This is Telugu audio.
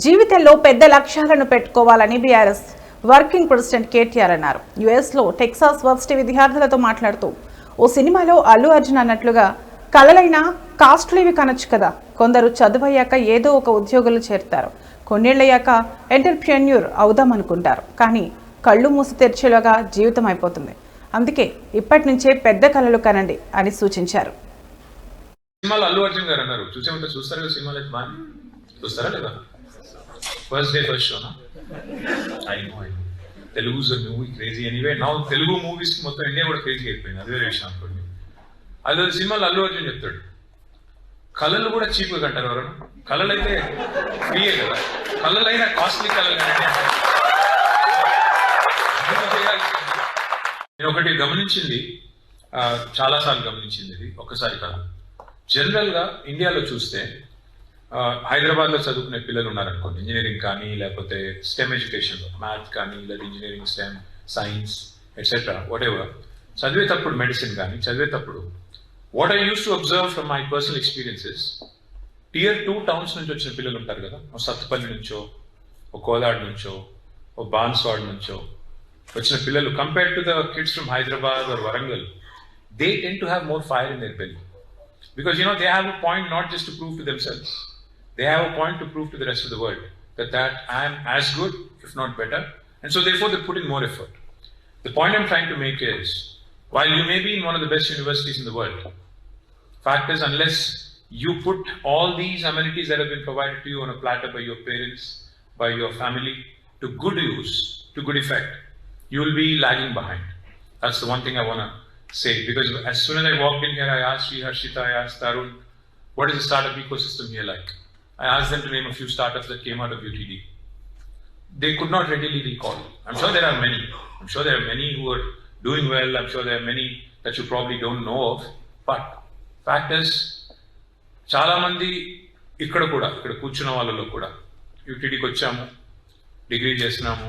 జీవితంలో పెద్ద లక్ష్యాలను పెట్టుకోవాలని బీఆర్ఎస్ వర్కింగ్ ప్రెసిడెంట్ కేటీఆర్ అన్నారు. యుఎస్లో టెక్సాస్ వర్సిటీ విద్యార్థులతో మాట్లాడుతూ ఓ సినిమాలో అల్లు అర్జున్ అన్నట్లుగా కలలైనా కాస్ట్లీవి కనొచ్చు కదా. కొందరు చదువయ్యాక ఏదో ఒక ఉద్యోగులు చేరుతారు, కొన్నేళ్లయ్యాక ఎంటర్‌ప్రెన్యూర్ అవుదామనుకుంటారు. కానీ కళ్ళు మూసి తెరిచేలోగా జీవితం అయిపోతుంది. అందుకే ఇప్పటి నుంచే పెద్ద కలలు కనండి అని సూచించారు. సినిమాలో అల్లు అర్జున్ గారు అన్నారు, చూసే ఉంటే చూస్తారు కదా సినిమాలు అయితే బాగా చూస్తారా లేదా? ఫస్ట్ డే ఫస్ట్ షోనా? I know Telugu movie crazy anyway. నా తెలుగు మూవీస్ మొత్తం ఇండియా కూడా క్రేజీ అయిపోయింది, అదే విషయం అనుకోండి. అదే సినిమాలో అల్లు అర్జున్ చెప్తాడు, కళలు కూడా చీప్గా కంటారు ఎవరు? కళలు అయితే ఫ్రీయే కదా, కళలైనా కాస్ట్లీ కళలు. నేను ఒకటి గమనించింది, చాలాసార్లు గమనించింది, ఇది ఒక్కసారి కాదు. జనరల్గా ఇండియాలో చూస్తే హైదరాబాద్లో చదువుకునే పిల్లలు ఉన్నారనుకోండి, ఇంజనీరింగ్ కానీ లేకపోతే స్టెమ్ ఎడ్యుకేషన్లో మ్యాథ్ కానీ లేదా engineering, stem, science etcetera whatever చదివేటప్పుడు, మెడిసిన్ కానీ చదివేటప్పుడు what I use to observe from my personal experiences, Tier 2 towns నుంచి వచ్చిన పిల్లలు ఉంటారు కదా, ఓ సత్తుపల్లి నుంచో, ఓ కోదాడ్ నుంచో, ఓ బాన్స్వాడ్ నుంచో వచ్చిన పిల్లలు, compared to the kids from Hyderabad or Warangal, they tend to have more fire in their belly. Because they have a point not just to prove to themselves, they have a point to prove to the rest of the world that I am as good, if not better, and so therefore they put in more effort. The point I'm trying to make is, while you may be in one of the best universities in the world, fact is, unless you put all these amenities that have been provided to you on a platter by your parents, by your family, to good use, to good effect, you will be lagging behind. That's the one thing I want to say, because as soon as I walked in here, I asked Sri Harshita, I asked Tarun, what is the startup ecosystem here like? I asked them to name a few startups that came out of UTD. They could not readily recall. I'm sure there are many. I'm sure there are many who are doing well. I'm sure there are many that you probably don't know of. But fact is, చాలా మంది ఇక్కడ కూర్చున్న వాళ్ళలో కూడా UTDకి వచ్చాము, డిగ్రీ చేస్తున్నాము,